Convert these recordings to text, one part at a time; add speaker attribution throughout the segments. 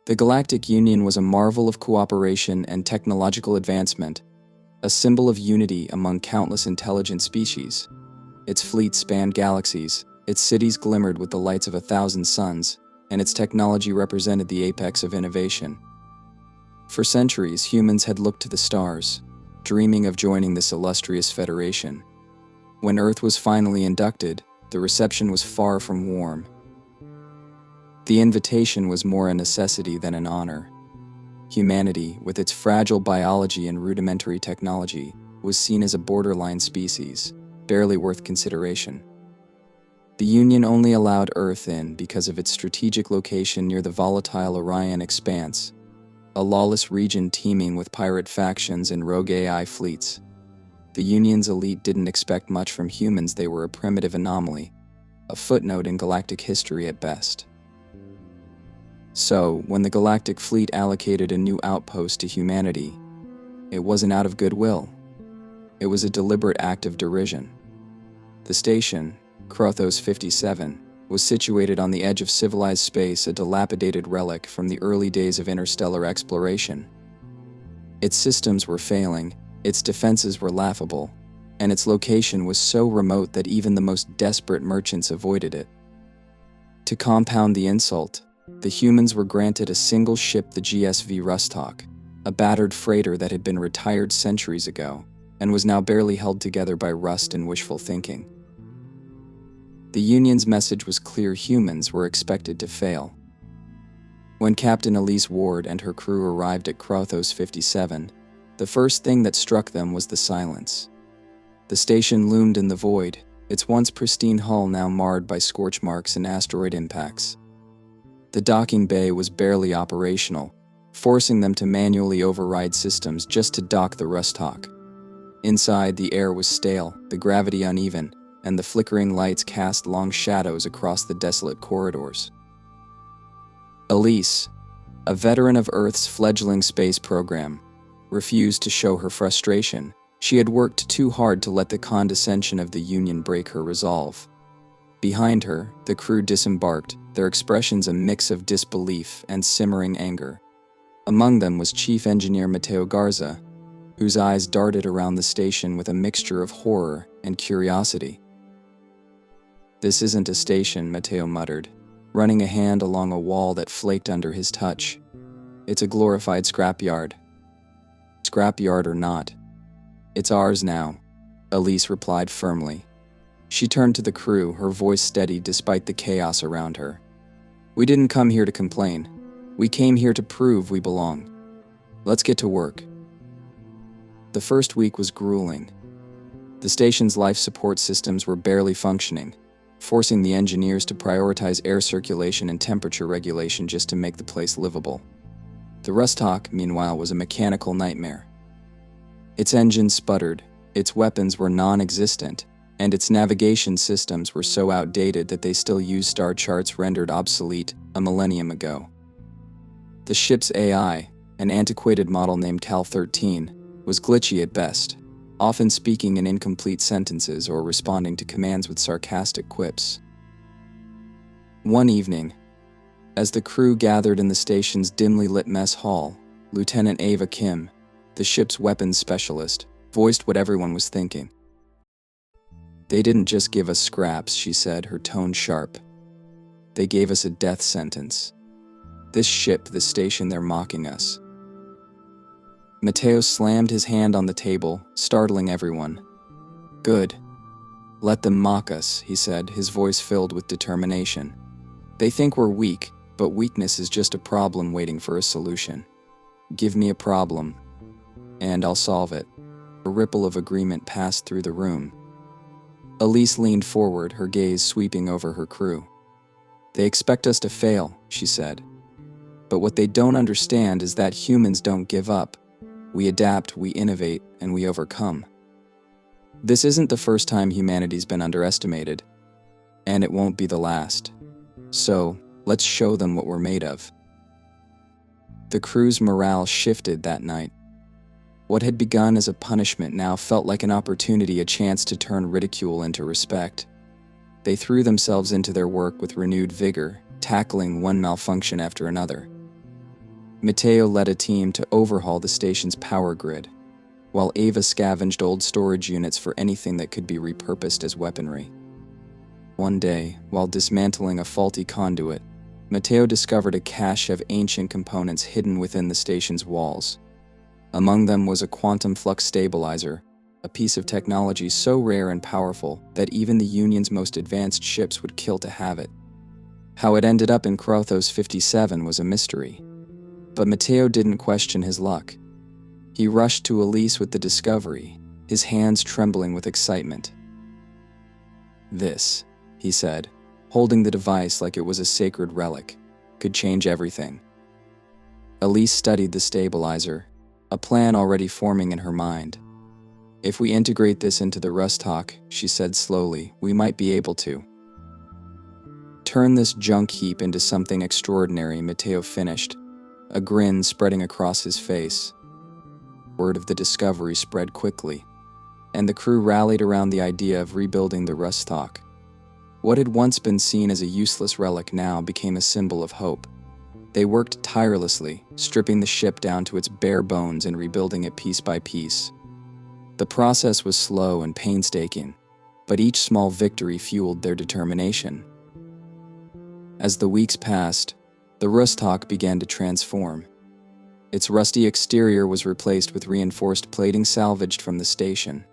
Speaker 1: The Galactic Union was a marvel of cooperation and technological advancement, a symbol of unity among countless intelligent species. Its fleet spanned galaxies, its cities glimmered with the lights of 1,000 suns, and its technology represented the apex of innovation. For centuries, humans had looked to the stars, dreaming of joining this illustrious federation. When Earth was finally inducted, the reception was far from warm. The invitation was more a necessity than an honor. Humanity, with its fragile biology and rudimentary technology, was seen as a borderline species, barely worth consideration. The Union only allowed Earth in because of its strategic location near the volatile Orion Expanse, a lawless region teeming with pirate factions and rogue AI fleets. The Union's elite didn't expect much from humans. They were a primitive anomaly, a footnote in galactic history at best. So, when the Galactic Fleet allocated a new outpost to humanity, it wasn't out of goodwill. It was a deliberate act of derision. The station, Krothos 57, was situated on the edge of civilized space, a dilapidated relic from the early days of interstellar exploration. Its systems were failing, its defenses were laughable, and its location was so remote that even the most desperate merchants avoided it. To compound the insult, the humans were granted a single ship, the GSV Rustok, a battered freighter that had been retired centuries ago and was now barely held together by rust and wishful thinking. The Union's message was clear: humans were expected to fail. When Captain Elise Ward and her crew arrived at Krothos 57, the first thing that struck them was the silence. The station loomed in the void, its once pristine hull now marred by scorch marks and asteroid impacts. The docking bay was barely operational, forcing them to manually override systems just to dock the Rustok. Inside, the air was stale, the gravity uneven, and the flickering lights cast long shadows across the desolate corridors. Elise, a veteran of Earth's fledgling space program, refused to show her frustration. She had worked too hard to let the condescension of the Union break her resolve. Behind her, the crew disembarked, their expressions a mix of disbelief and simmering anger. Among them was Chief Engineer Mateo Garza, whose eyes darted around the station with a mixture of horror and curiosity. "This isn't a station," Mateo muttered, running a hand along a wall that flaked under his touch. "It's a glorified scrapyard." "Scrapyard or not, it's ours now," Elise replied firmly. She turned to the crew, her voice steady despite the chaos around her. "We didn't come here to complain. We came here to prove we belong. Let's get to work." The first week was grueling. The station's life support systems were barely functioning, forcing the engineers to prioritize air circulation and temperature regulation just to make the place livable. The Rustok, meanwhile, was a mechanical nightmare. Its engines sputtered, its weapons were non-existent, and its navigation systems were so outdated that they still used star charts rendered obsolete a millennium ago. The ship's AI, an antiquated model named Cal-13, was glitchy at best, often speaking in incomplete sentences or responding to commands with sarcastic quips. One evening, as the crew gathered in the station's dimly lit mess hall, Lieutenant Ava Kim, the ship's weapons specialist, voiced what everyone was thinking. "They didn't just give us scraps," she said, her tone sharp. "They gave us a death sentence. This ship, this station, they're mocking us." Mateo slammed his hand on the table, startling everyone. "Good. Let them mock us," he said, his voice filled with determination. "They think we're weak, but weakness is just a problem waiting for a solution. Give me a problem, and I'll solve it." A ripple of agreement passed through the room. Elise leaned forward, her gaze sweeping over her crew. "They expect us to fail," she said. "But what they don't understand is that humans don't give up. We adapt, we innovate, and we overcome. This isn't the first time humanity's been underestimated, and it won't be the last. So, let's show them what we're made of." The crew's morale shifted that night. What had begun as a punishment now felt like an opportunity, a chance to turn ridicule into respect. They threw themselves into their work with renewed vigor, tackling one malfunction after another. Matteo led a team to overhaul the station's power grid, while Ava scavenged old storage units for anything that could be repurposed as weaponry. One day, while dismantling a faulty conduit, Matteo discovered a cache of ancient components hidden within the station's walls. Among them was a quantum flux stabilizer, a piece of technology so rare and powerful that even the Union's most advanced ships would kill to have it. How it ended up in Krothos 57 was a mystery. But Matteo didn't question his luck. He rushed to Elise with the discovery, his hands trembling with excitement. "This," he said, holding the device like it was a sacred relic, "could change everything." Elise studied the stabilizer, a plan already forming in her mind. "If we integrate this into the Rustalk," she said slowly, "we might be able to turn this junk heap into something extraordinary," Matteo finished, a grin spreading across his face. Word of the discovery spread quickly, and the crew rallied around the idea of rebuilding the Rustalk. What had once been seen as a useless relic now became a symbol of hope. They worked tirelessly, stripping the ship down to its bare bones and rebuilding it piece by piece. The process was slow and painstaking, but each small victory fueled their determination. As the weeks passed, the Rustalk began to transform. Its rusty exterior was replaced with reinforced plating salvaged from the station.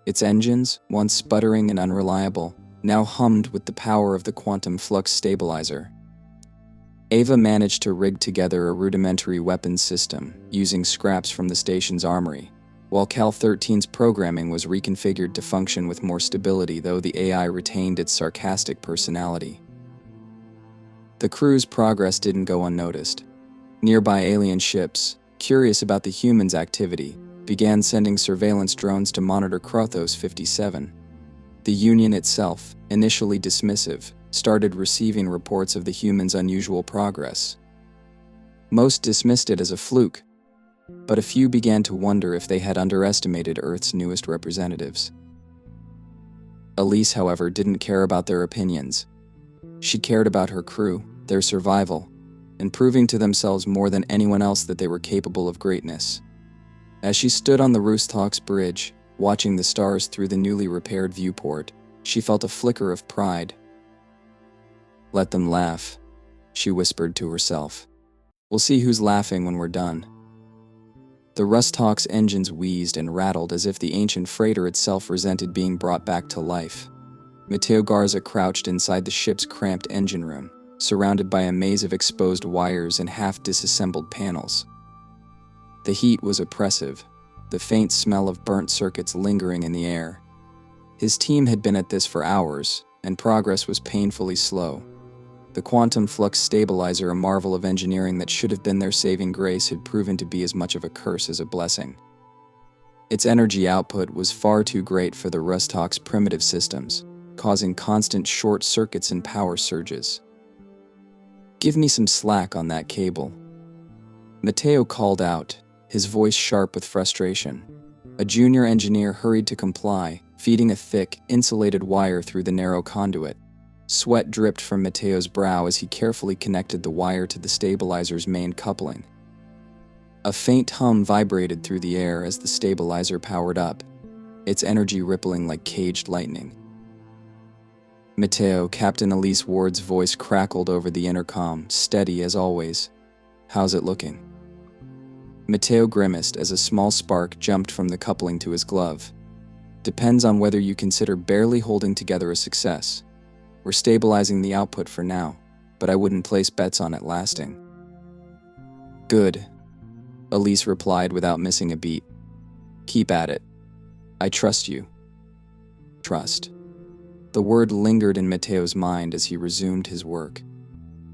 Speaker 1: Its engines, once sputtering and unreliable, now hummed with the power of the quantum flux stabilizer. Ava managed to rig together a rudimentary weapons system, using scraps from the station's armory, while Cal 13's programming was reconfigured to function with more stability, though the AI retained its sarcastic personality. The crew's progress didn't go unnoticed. Nearby alien ships, curious about the humans' activity, began sending surveillance drones to monitor Krothos 57. The Union itself, initially dismissive, started receiving reports of the humans' unusual progress. Most dismissed it as a fluke, but a few began to wonder if they had underestimated Earth's newest representatives. Elise, however, didn't care about their opinions. She cared about her crew, their survival, and proving to themselves more than anyone else that they were capable of greatness. As she stood on the Rustalk's bridge, watching the stars through the newly repaired viewport, she felt a flicker of pride. "Let them laugh," she whispered to herself. "We'll see who's laughing when we're done." The Rustalk's engines wheezed and rattled as if the ancient freighter itself resented being brought back to life. Matteo Garza crouched inside the ship's cramped engine room, surrounded by a maze of exposed wires and half-disassembled panels. The heat was oppressive, the faint smell of burnt circuits lingering in the air. His team had been at this for hours, and progress was painfully slow. The quantum flux stabilizer, a marvel of engineering that should have been their saving grace, had proven to be as much of a curse as a blessing. Its energy output was far too great for the Rustalk's primitive systems, causing constant short circuits and power surges. "Give me some slack on that cable," Matteo called out, his voice sharp with frustration. A junior engineer hurried to comply, feeding a thick, insulated wire through the narrow conduit. Sweat dripped from Matteo's brow as he carefully connected the wire to the stabilizer's main coupling. A faint hum vibrated through the air as the stabilizer powered up, its energy rippling like caged lightning. "Matteo," Captain Elise Ward's voice crackled over the intercom, steady as always. "How's it looking?" Matteo grimaced as a small spark jumped from the coupling to his glove. "Depends on whether you consider barely holding together a success. We're stabilizing the output for now, but I wouldn't place bets on it lasting." "Good," Elise replied without missing a beat. "Keep at it. I trust you." Trust. The word lingered in Matteo's mind as he resumed his work.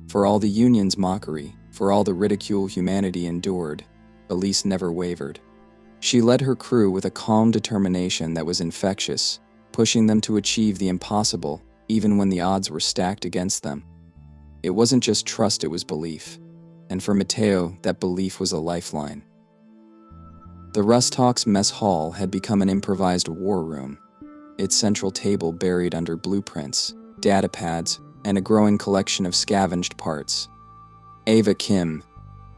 Speaker 1: For all the Union's mockery, for all the ridicule humanity endured, Elise never wavered. She led her crew with a calm determination that was infectious, pushing them to achieve the impossible, even when the odds were stacked against them. It wasn't just trust, it was belief. And for Matteo, that belief was a lifeline. The Rustalk's mess hall had become an improvised war room, its central table buried under blueprints, data pads, and a growing collection of scavenged parts. Ava Kim,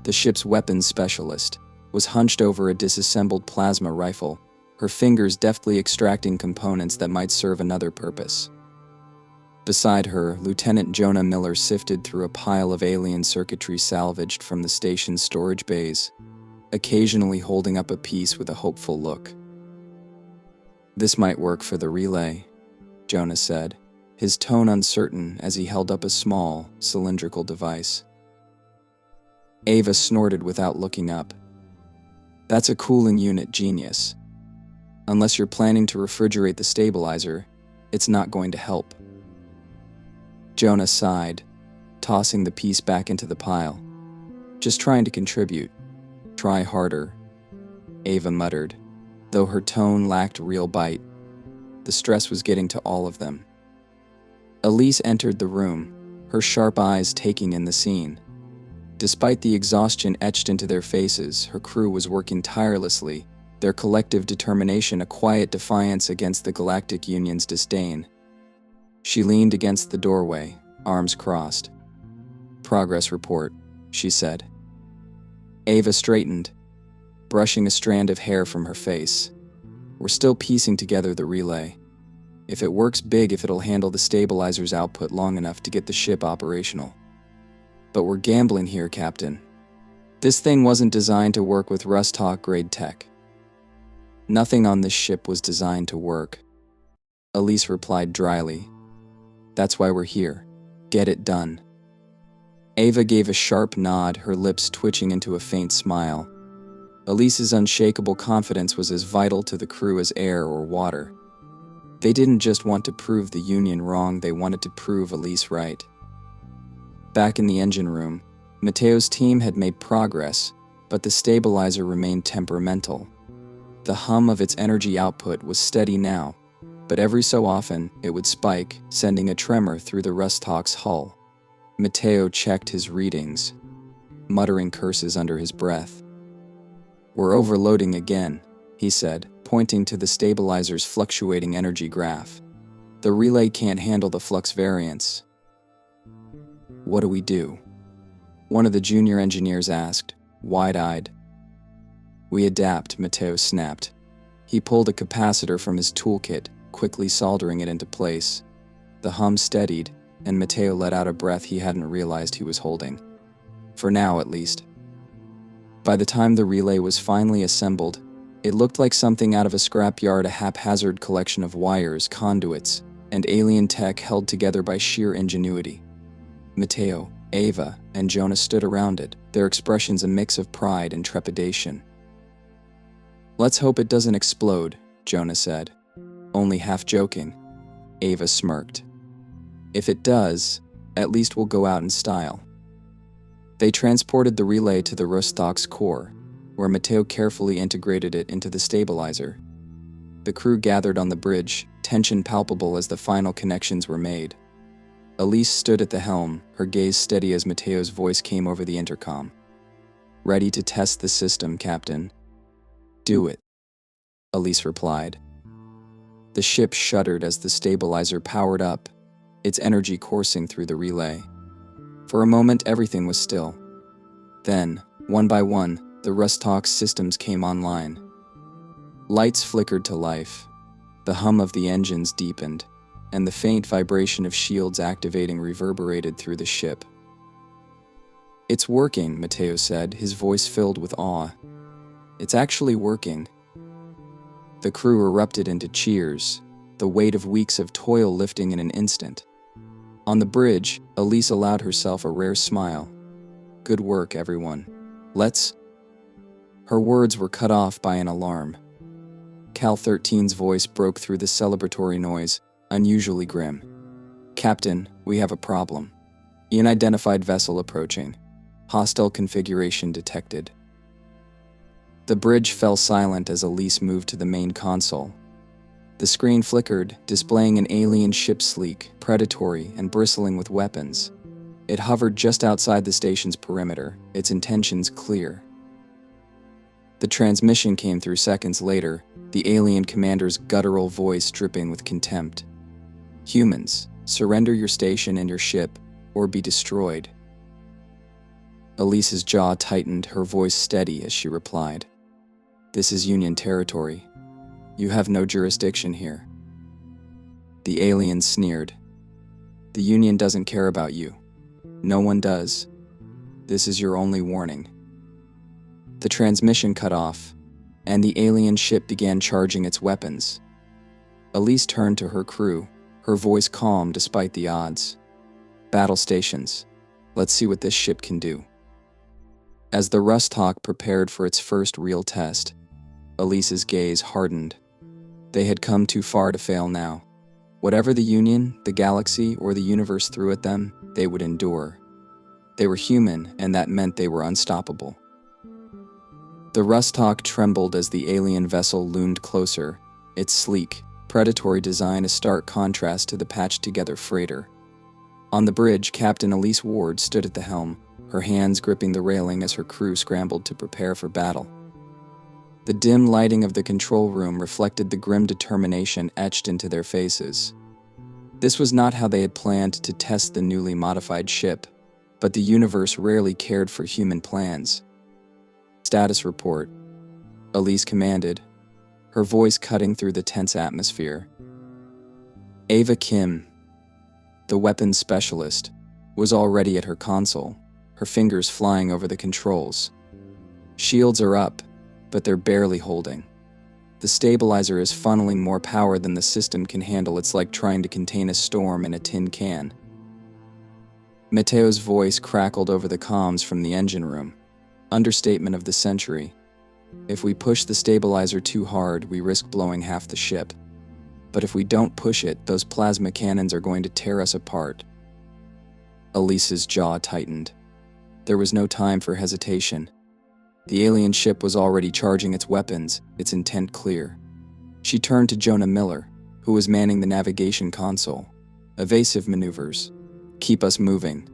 Speaker 1: the ship's weapons specialist, was hunched over a disassembled plasma rifle, her fingers deftly extracting components that might serve another purpose. Beside her, Lieutenant Jonah Miller sifted through a pile of alien circuitry salvaged from the station's storage bays, occasionally holding up a piece with a hopeful look. "This might work for the relay," Jonah said, his tone uncertain as he held up a small, cylindrical device. Ava snorted without looking up. "That's a cooling unit, genius. Unless you're planning to refrigerate the stabilizer, it's not going to help." Jonah sighed, tossing the piece back into the pile. "Just trying to contribute. Try harder," Ava muttered, though her tone lacked real bite. The stress was getting to all of them. Elise entered the room, her sharp eyes taking in the scene. Despite the exhaustion etched into their faces, her crew was working tirelessly, their collective determination a quiet defiance against the Galactic Union's disdain. She leaned against the doorway, arms crossed. "Progress report," she said. Ava straightened, brushing a strand of hair from her face. "We're still piecing together the relay. If it works, big if it'll handle the stabilizer's output long enough to get the ship operational. But we're gambling here, Captain. This thing wasn't designed to work with Rust-Hawk-grade tech." "Nothing on this ship was designed to work," Elise replied dryly. "That's why we're here. Get it done." Ava gave a sharp nod, her lips twitching into a faint smile. Elise's unshakable confidence was as vital to the crew as air or water. They didn't just want to prove the Union wrong, they wanted to prove Elise right. Back in the engine room, Mateo's team had made progress, but the stabilizer remained temperamental. The hum of its energy output was steady now, but every so often it would spike, sending a tremor through the Rust-Hawk's hull. Mateo checked his readings, muttering curses under his breath. "We're overloading again," he said, pointing to the stabilizer's fluctuating energy graph. "The relay can't handle the flux variance." "What do we do?" one of the junior engineers asked, wide-eyed. "We adapt," Mateo snapped. He pulled a capacitor from his toolkit, quickly soldering it into place. The hum steadied, and Mateo let out a breath he hadn't realized he was holding. For now, at least. By the time the relay was finally assembled, it looked like something out of a scrapyard, a haphazard collection of wires, conduits, and alien tech held together by sheer ingenuity. Mateo, Ava, and Jonah stood around it, their expressions a mix of pride and trepidation. "Let's hope it doesn't explode," Jonah said. "Only half joking." Ava smirked. "If it does, at least we'll go out in style." They transported the relay to the Rust-Hawk's core, where Mateo carefully integrated it into the stabilizer. The crew gathered on the bridge, tension palpable as the final connections were made. Elise stood at the helm, her gaze steady as Mateo's voice came over the intercom. "Ready to test the system, Captain." "Do it," Elise replied. The ship shuddered as the stabilizer powered up, its energy coursing through the relay. For a moment, everything was still. Then, one by one, the Rust-Hawk's systems came online. Lights flickered to life. The hum of the engines deepened, and the faint vibration of shields activating reverberated through the ship. "It's working," Mateo said, his voice filled with awe. "It's actually working." The crew erupted into cheers, the weight of weeks of toil lifting in an instant. On the bridge, Elise allowed herself a rare smile. "Good work, everyone. Let's—" Her words were cut off by an alarm. Cal 13's voice broke through the celebratory noise, unusually grim. "Captain, we have a problem. Unidentified vessel approaching. Hostile configuration detected." The bridge fell silent as Elise moved to the main console. The screen flickered, displaying an alien ship sleek, predatory, and bristling with weapons. It hovered just outside the station's perimeter, its intentions clear. The transmission came through seconds later, the alien commander's guttural voice dripping with contempt. "Humans, surrender your station and your ship, or be destroyed." Elise's jaw tightened, her voice steady as she replied. "This is Union territory. You have no jurisdiction here." The alien sneered. "The Union doesn't care about you. No one does. This is your only warning." The transmission cut off, and the alien ship began charging its weapons. Elise turned to her crew, her voice calm despite the odds. "Battle stations. Let's see what this ship can do." As the Rust Hawk prepared for its first real test, Elise's gaze hardened. They had come too far to fail now. Whatever the Union, the galaxy, or the universe threw at them, they would endure. They were human, and that meant they were unstoppable. The Rust Hawk trembled as the alien vessel loomed closer, its sleek, predatory design a stark contrast to the patched-together freighter. On the bridge, Captain Elise Ward stood at the helm, her hands gripping the railing as her crew scrambled to prepare for battle. The dim lighting of the control room reflected the grim determination etched into their faces. This was not how they had planned to test the newly modified ship, but the universe rarely cared for human plans. "Status report," Elise commanded, her voice cutting through the tense atmosphere. Ava Kim, the weapons specialist, was already at her console, her fingers flying over the controls. "Shields are up, but they're barely holding. The stabilizer is funneling more power than the system can handle. It's like trying to contain a storm in a tin can." Mateo's voice crackled over the comms from the engine room. Understatement of the century. "If we push the stabilizer too hard, we risk blowing half the ship. But if we don't push it, those plasma cannons are going to tear us apart." Elise's jaw tightened. There was no time for hesitation. The alien ship was already charging its weapons, its intent clear. She turned to Jonah Miller, who was manning the navigation console. "Evasive maneuvers. Keep us moving."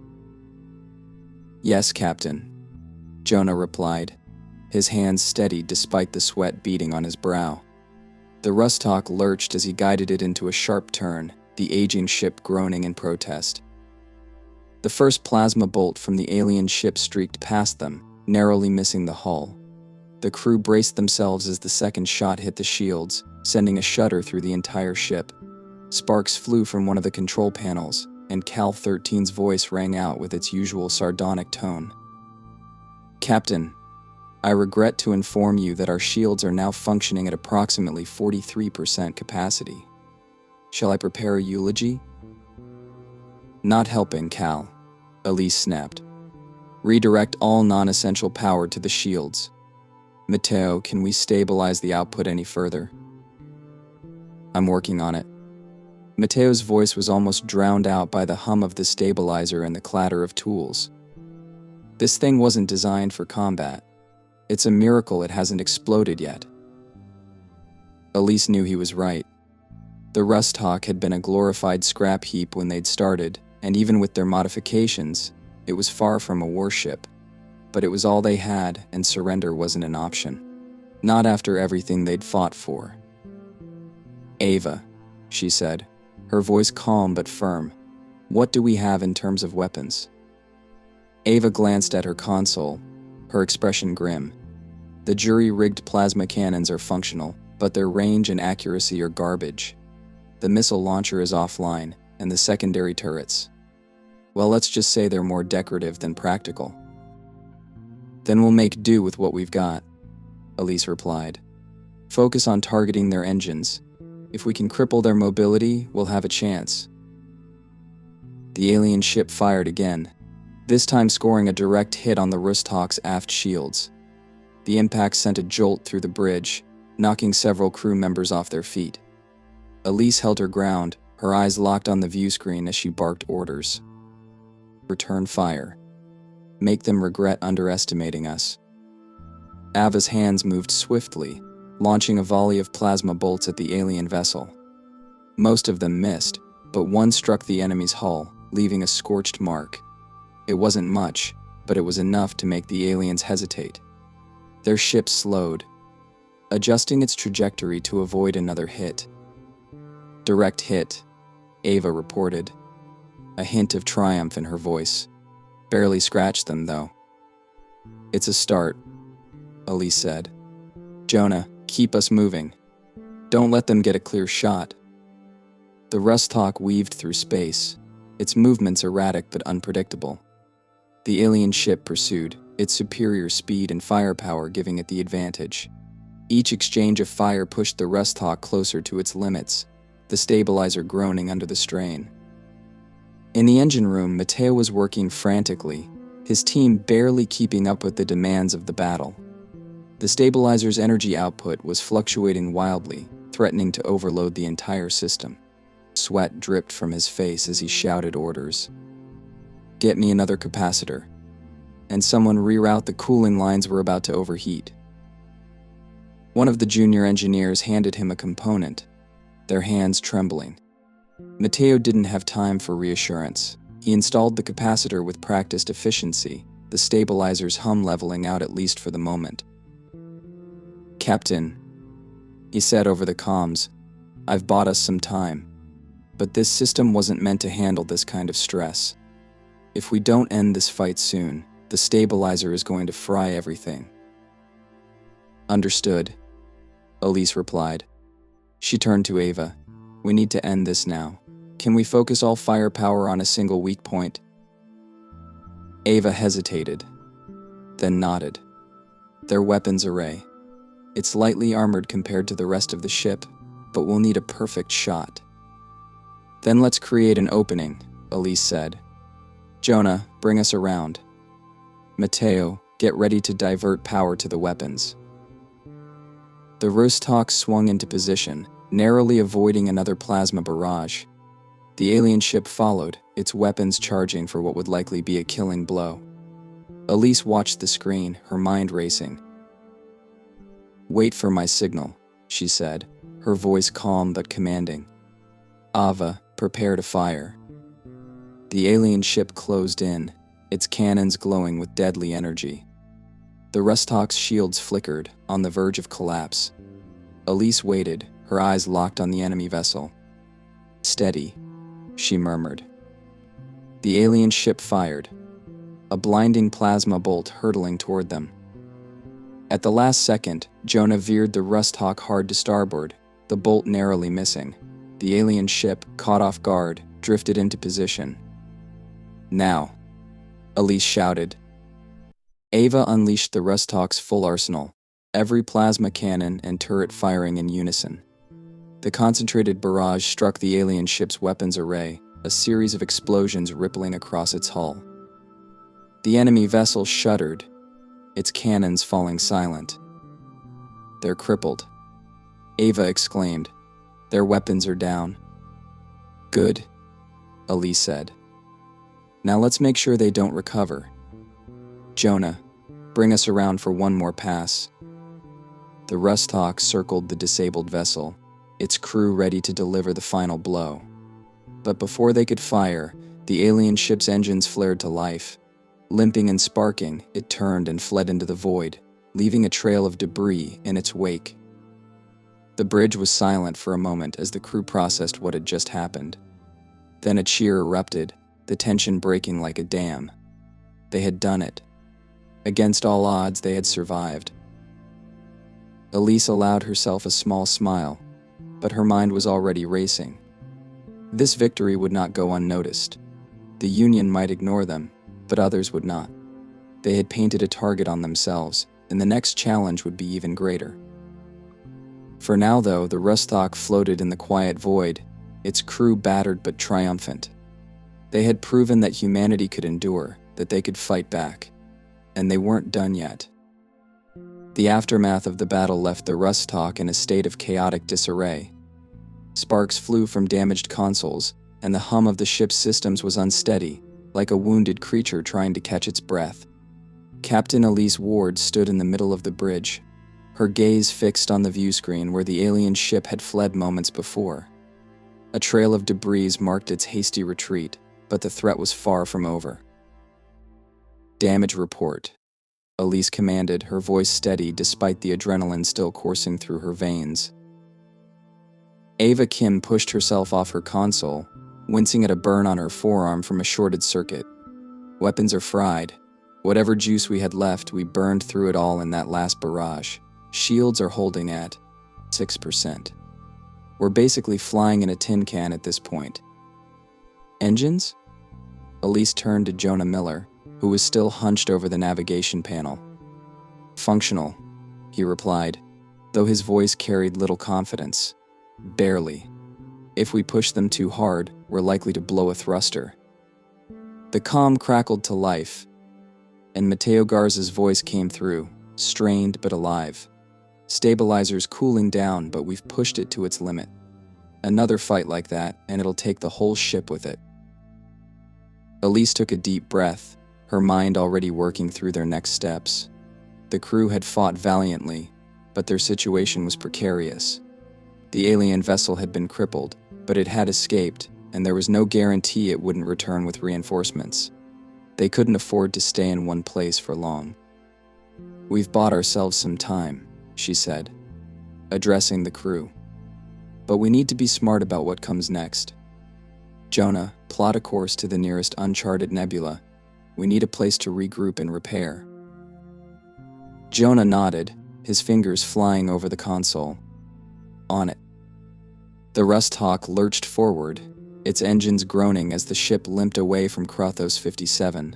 Speaker 1: "Yes, Captain," Jonah replied, his hands steady despite the sweat beading on his brow. The Rust Hawk lurched as he guided it into a sharp turn, the aging ship groaning in protest. The first plasma bolt from the alien ship streaked past them, narrowly missing the hull. The crew braced themselves as the second shot hit the shields, sending a shudder through the entire ship. Sparks flew from one of the control panels, and Cal 13's voice rang out with its usual sardonic tone. "Captain, I regret to inform you that our shields are now functioning at approximately 43% capacity. Shall I prepare a eulogy?" "Not helping, Cal," Elise snapped. "Redirect all non-essential power to the shields. Mateo, can we stabilize the output any further?" "I'm working on it." Mateo's voice was almost drowned out by the hum of the stabilizer and the clatter of tools. "This thing wasn't designed for combat. It's a miracle it hasn't exploded yet." Elise knew he was right. The Rust Hawk had been a glorified scrap heap when they'd started, and even with their modifications, it was far from a warship. But it was all they had, and surrender wasn't an option. Not after everything they'd fought for. "Ava," she said, her voice calm but firm, "what do we have in terms of weapons?" Ava glanced at her console, her expression grim. "The jury-rigged plasma cannons are functional, but their range and accuracy are garbage. The missile launcher is offline, and the secondary turrets, well, let's just say they're more decorative than practical." "Then we'll make do with what we've got," Elise replied. "Focus on targeting their engines. If we can cripple their mobility, we'll have a chance." The alien ship fired again, this time scoring a direct hit on the Rust Hawk's aft shields. The impact sent a jolt through the bridge, knocking several crew members off their feet. Elise held her ground, her eyes locked on the view screen as she barked orders. "Return fire. Make them regret underestimating us." Ava's hands moved swiftly, launching a volley of plasma bolts at the alien vessel. Most of them missed, but one struck the enemy's hull, leaving a scorched mark. It wasn't much, but it was enough to make the aliens hesitate. Their ship slowed, adjusting its trajectory to avoid another hit. "Direct hit," Ava reported, a hint of triumph in her voice. "Barely scratched them, though." It's a start, Elise said. Jonah, keep us moving. Don't let them get a clear shot. The Rust Hawk weaved through space, its movements erratic but unpredictable. The alien ship pursued, its superior speed and firepower giving it the advantage. Each exchange of fire pushed the Rust Hawk closer to its limits, the stabilizer groaning under the strain. In the engine room, Matteo was working frantically, his team barely keeping up with the demands of the battle. The stabilizer's energy output was fluctuating wildly, threatening to overload the entire system. Sweat dripped from his face as he shouted orders. Get me another capacitor. And someone reroute the cooling lines were about to overheat. One of the junior engineers handed him a component, their hands trembling. Matteo didn't have time for reassurance. He installed the capacitor with practiced efficiency, the stabilizer's hum leveling out at least for the moment. Captain, he said over the comms, I've bought us some time. But this system wasn't meant to handle this kind of stress. If we don't end this fight soon, the stabilizer is going to fry everything. Understood, Elise replied. She turned to Ava. We need to end this now. Can we focus all firepower on a single weak point? Ava hesitated, then nodded. Their weapons array. It's lightly armored compared to the rest of the ship, but we'll need a perfect shot. Then let's create an opening, Elise said. Jonah, bring us around. Matteo, get ready to divert power to the weapons. The Rust Hawk swung into position, narrowly avoiding another plasma barrage. The alien ship followed, its weapons charging for what would likely be a killing blow. Elise watched the screen, her mind racing. Wait for my signal, she said, her voice calm but commanding. Ava, prepare to fire. The alien ship closed in, its cannons glowing with deadly energy. The Rust Hawk's shields flickered, on the verge of collapse. Elise waited, her eyes locked on the enemy vessel. Steady, she murmured. The alien ship fired, a blinding plasma bolt hurtling toward them. At the last second, Jonah veered the Rust Hawk hard to starboard, the bolt narrowly missing. The alien ship, caught off guard, drifted into position. Now, Elise shouted. Ava unleashed the Rust Hawk's full arsenal, every plasma cannon and turret firing in unison. The concentrated barrage struck the alien ship's weapons array, a series of explosions rippling across its hull. The enemy vessel shuddered, its cannons falling silent. They're crippled, Ava exclaimed. Their weapons are down. Good, Elise said. Now let's make sure they don't recover. Jonah, bring us around for one more pass. The Rust Hawk circled the disabled vessel, its crew ready to deliver the final blow. But before they could fire, the alien ship's engines flared to life. Limping and sparking, it turned and fled into the void, leaving a trail of debris in its wake. The bridge was silent for a moment as the crew processed what had just happened. Then a cheer erupted, the tension breaking like a dam. They had done it. Against all odds, they had survived. Elise allowed herself a small smile, but her mind was already racing. This victory would not go unnoticed. The Union might ignore them, but others would not. They had painted a target on themselves, and the next challenge would be even greater. For now, though, the Rust Hawk floated in the quiet void, its crew battered but triumphant. They had proven that humanity could endure, that they could fight back. And they weren't done yet. The aftermath of the battle left the Rust Hawk in a state of chaotic disarray. Sparks flew from damaged consoles, and the hum of the ship's systems was unsteady, like a wounded creature trying to catch its breath. Captain Elise Ward stood in the middle of the bridge, her gaze fixed on the view screen where the alien ship had fled moments before. A trail of debris marked its hasty retreat, but the threat was far from over. Damage report, Elise commanded, her voice steady despite the adrenaline still coursing through her veins. Ava Kim pushed herself off her console, wincing at a burn on her forearm from a shorted circuit. Weapons are fried, Whatever juice we had left, we burned through it all in that last barrage. Shields are holding at 6%. We're basically flying in a tin can at this point. Engines? Elise turned to Jonah Miller, who was still hunched over the navigation panel. Functional, he replied, though his voice carried little confidence. Barely. If we push them too hard, we're likely to blow a thruster. The comm crackled to life, and Mateo Garza's voice came through, strained but alive. Stabilizer's cooling down, but we've pushed it to its limit. Another fight like that, and it'll take the whole ship with it. Elise took a deep breath, her mind already working through their next steps. The crew had fought valiantly, but their situation was precarious. The alien vessel had been crippled, but it had escaped, and there was no guarantee it wouldn't return with reinforcements. They couldn't afford to stay in one place for long. "We've bought ourselves some time," she said, addressing the crew. "But we need to be smart about what comes next. Jonah, plot a course to the nearest uncharted nebula. We need a place to regroup and repair." Jonah nodded, his fingers flying over the console. On it. The Rust Hawk lurched forward, its engines groaning as the ship limped away from Krathos 57.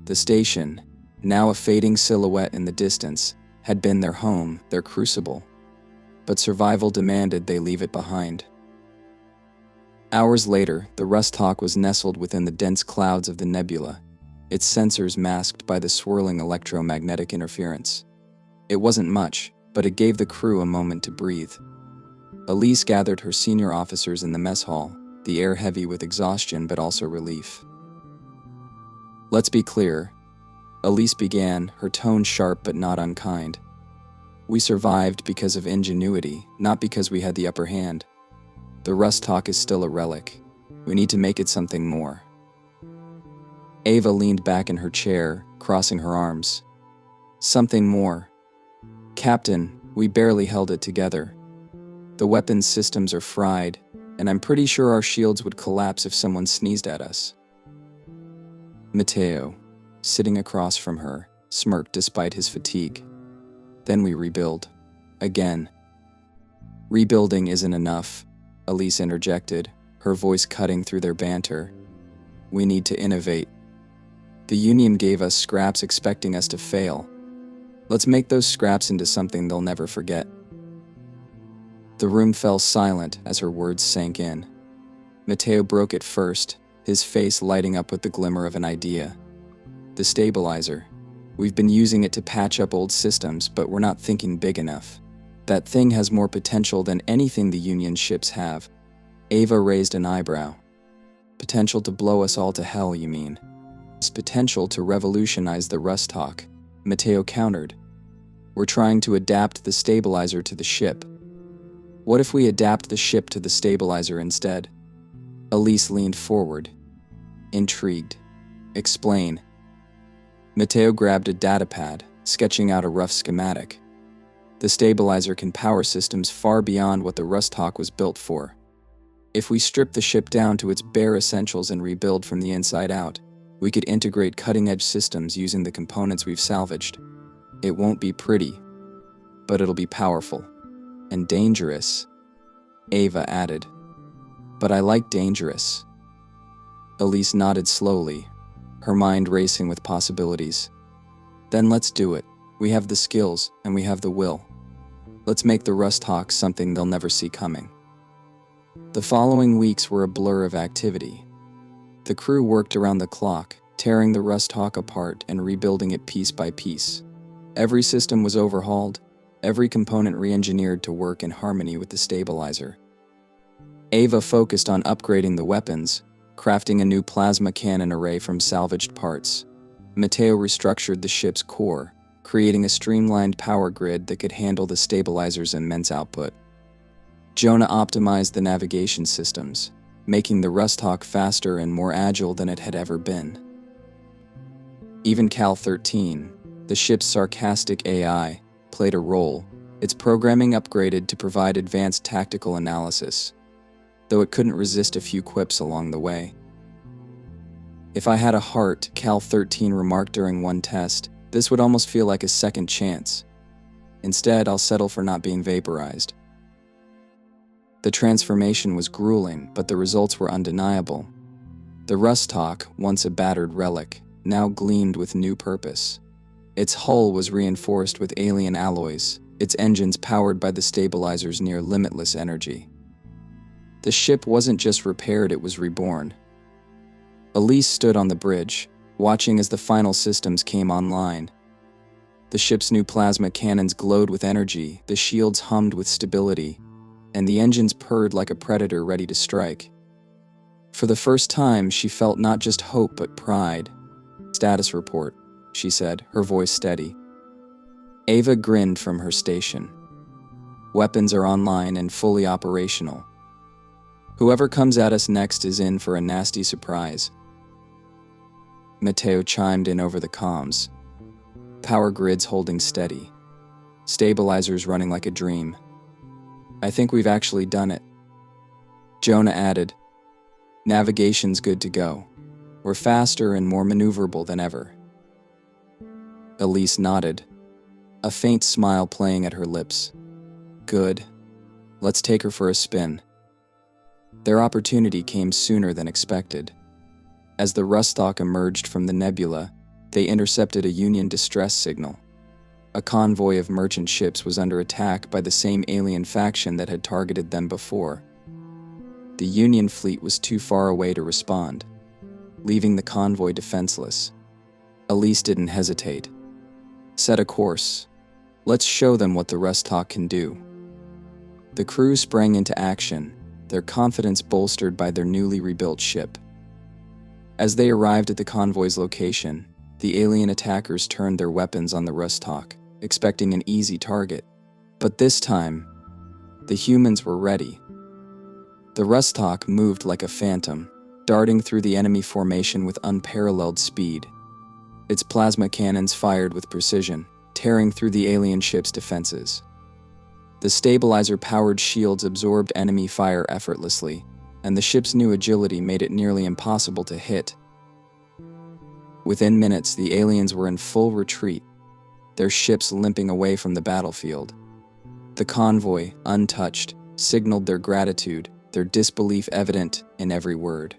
Speaker 1: The station, now a fading silhouette in the distance, had been their home, their crucible. But survival demanded they leave it behind. Hours later, the Rust Hawk was nestled within the dense clouds of the nebula, its sensors masked by the swirling electromagnetic interference. It wasn't much, but it gave the crew a moment to breathe. Elise gathered her senior officers in the mess hall, the air heavy with exhaustion but also relief. "Let's be clear," Elise began, her tone sharp but not unkind. "We survived because of ingenuity, not because we had the upper hand. The Rust Hawk is still a relic. We need to make it something more." Ava leaned back in her chair, crossing her arms. "Something more. Captain, we barely held it together. The weapons systems are fried, and I'm pretty sure our shields would collapse if someone sneezed at us." Mateo, sitting across from her, smirked despite his fatigue. "Then we rebuild. Again." "Rebuilding isn't enough," Elise interjected, her voice cutting through their banter. "We need to innovate. The Union gave us scraps expecting us to fail. Let's make those scraps into something they'll never forget." The room fell silent as her words sank in. Mateo broke it first, his face lighting up with the glimmer of an idea. "The stabilizer. We've been using it to patch up old systems, but we're not thinking big enough. That thing has more potential than anything the Union ships have." Ava raised an eyebrow. "Potential to blow us all to hell, you mean?" "It's potential to revolutionize the Rust Hawk," Mateo countered. "We're trying to adapt the stabilizer to the ship. What if we adapt the ship to the stabilizer instead?" Elise leaned forward, intrigued. "Explain." Mateo grabbed a datapad, sketching out a rough schematic. "The stabilizer can power systems far beyond what the Rust Hawk was built for. If we strip the ship down to its bare essentials and rebuild from the inside out, we could integrate cutting-edge systems using the components we've salvaged. It won't be pretty, but it'll be powerful. And dangerous," Ava added. "But I like dangerous." Elise nodded slowly, her mind racing with possibilities. "Then let's do it. We have the skills, and we have the will. Let's make the Rust Hawk something they'll never see coming." The following weeks were a blur of activity. The crew worked around the clock, tearing the Rust Hawk apart and rebuilding it piece by piece. Every system was overhauled, every component re-engineered to work in harmony with the stabilizer. Ava focused on upgrading the weapons, crafting a new plasma cannon array from salvaged parts. Mateo restructured the ship's core, creating a streamlined power grid that could handle the stabilizer's immense output. Jonah optimized the navigation systems, making the Rust Hawk faster and more agile than it had ever been. Even Cal 13, the ship's sarcastic AI, played a role, its programming upgraded to provide advanced tactical analysis, though it couldn't resist a few quips along the way. If I had a heart, Cal 13 remarked during one test, this would almost feel like a second chance. Instead, I'll settle for not being vaporized. The transformation was grueling, but the results were undeniable. The Rustalk, once a battered relic, now gleamed with new purpose. Its hull was reinforced with alien alloys, its engines powered by the stabilizer's near limitless energy. The ship wasn't just repaired, it was reborn. Elise stood on the bridge, watching as the final systems came online. The ship's new plasma cannons glowed with energy, the shields hummed with stability, and the engines purred like a predator ready to strike. For the first time, she felt not just hope but pride. "Status report," she said, her voice steady. Ava grinned from her station. "Weapons are online and fully operational. Whoever comes at us next is in for a nasty surprise." Mateo chimed in over the comms. "Power grids holding steady. Stabilizers running like a dream. I think we've actually done it." Jonah added, "Navigation's good to go. We're faster and more maneuverable than ever." Elise nodded, a faint smile playing at her lips. "Good. Let's take her for a spin." Their opportunity came sooner than expected. As the Rustalk emerged from the nebula, they intercepted a Union distress signal. A convoy of merchant ships was under attack by the same alien faction that had targeted them before. The Union fleet was too far away to respond, leaving the convoy defenseless. Elise didn't hesitate. "Set a course. Let's show them what the Rustalk can do." The crew sprang into action, their confidence bolstered by their newly rebuilt ship. As they arrived at the convoy's location, the alien attackers turned their weapons on the Rustalk, expecting an easy target. But this time, the humans were ready. The Rustalk moved like a phantom, darting through the enemy formation with unparalleled speed. Its plasma cannons fired with precision, tearing through the alien ship's defenses. The stabilizer-powered shields absorbed enemy fire effortlessly, and the ship's new agility made it nearly impossible to hit. Within minutes, the aliens were in full retreat, their ships limping away from the battlefield. The convoy, untouched, signaled their gratitude, their disbelief evident in every word.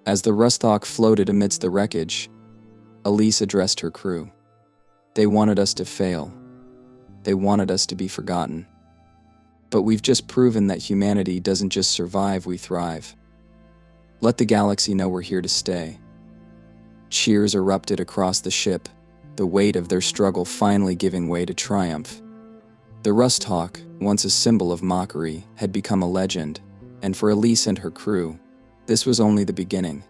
Speaker 1: As the Rustalk floated amidst the wreckage, Elise addressed her crew. "They wanted us to fail. They wanted us to be forgotten. But we've just proven that humanity doesn't just survive, we thrive. Let the galaxy know we're here to stay." Cheers erupted across the ship, the weight of their struggle finally giving way to triumph. The Rustalk, once a symbol of mockery, had become a legend, and for Elise and her crew, this was only the beginning.